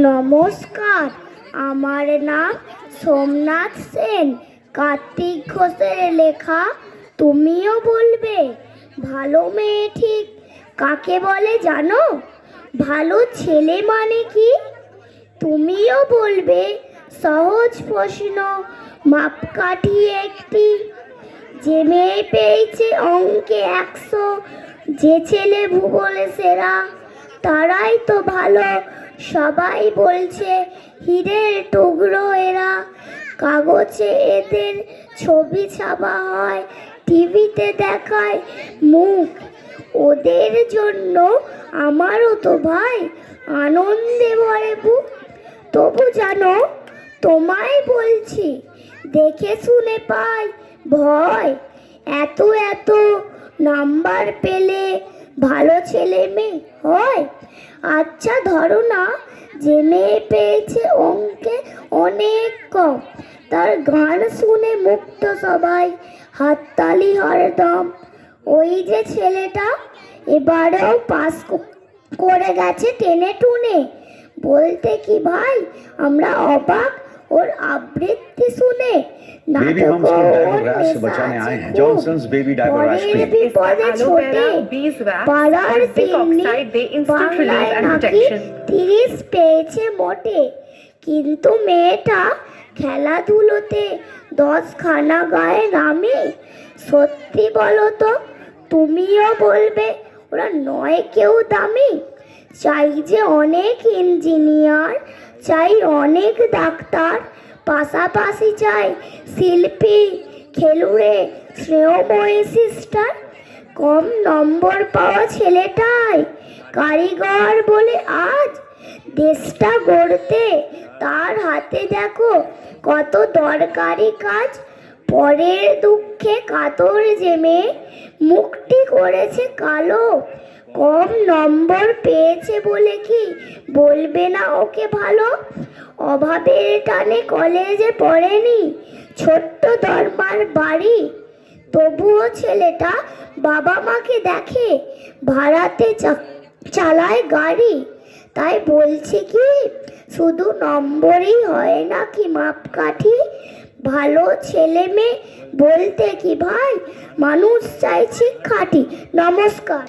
নমস্কার, আমার নাম সোমনাথ সেন। কার্তিক ঘোষের লেখা তুমিও বলবে। ভালো মেয়ে ঠিক কাকে বলে জানো? ভালো ছেলে মানে কি? তুমিও বলবে। সহজ প্রশ্ন, মাপকাঠি একটি। যে মেয়ে পেয়েছে অঙ্কে 100, যে ছেলে ভূগোলে সেরা, তারাই তো ভালো। সবাই বলছে হীরের টুকরো এরা। কাগজে এদের ছবি ছাপা হয়, টিভিতে দেখায় মুখ। ওদের জন্য আমারও তো ভাই আনন্দে ভরে বুক। তবু জানো, তোমায় বলছি, দেখে শুনে পাই ভয়। এত এত নাম্বার পেলে ভালো ছেলে মেয়ে হয়? আচ্ছা ধরো না, যে মেয়ে পেয়েছে অঙ্কে অনেক কম, তার গান শুনে মুক্ত সবাই, হাততালি হরদম। ওই যে ছেলেটা এবারেও পাস করে গেছে টেনে টুনে। বলতে কি ভাই আমরা অবাক ওর আবৃত্তি শুনে। बेबी मम्स को डायपर रैश से बचाने आए हैं। Johnson's baby diaper rash cream. বিপদে ছোটে পাড়ার তিন্নি বাংলায় নাকি 30 পেয়েছে মোটে। কিন্তু মেয়েটা খেলাধুলোতে 10 খানা গায়ে নামে। সত্যি বলো তো, তুমিও বলবে ওরা নয় কেউ দামি। চাই যে অনেক ইঞ্জিনিয়ার, চাই অনেক ডাক্তার, পাশাপাশি চাই শিল্পী, খেলুড়ে, শ্রেয়ময়ী সিস্টার। কম নম্বর পাওয়া ছেলেটাই কারিগর বলে আজ দেশটা গড়তে তার হাতে দেখো কত দরকারি কাজ। পরের দুঃখে কাতর যে মেয়ে মুখটি করেছে কালো। কম নম্বর পেয়েছে বলে কি বলবে না ওকে ভালো? অভাবের টানে কলেজে পড়েনি, ছোট্ট দরবার বাড়ি। তবুও ছেলেটা বাবা মাকে দেখে, ভাড়াতে চালায় গাড়ি। তাই বলছি কি, শুধু নম্বরই হয় নাকি মাপকাঠি? ভালো ছেলে মেয়ে বলতে কি ভাই মানুষ চাইছি খাঁটি। নমস্কার।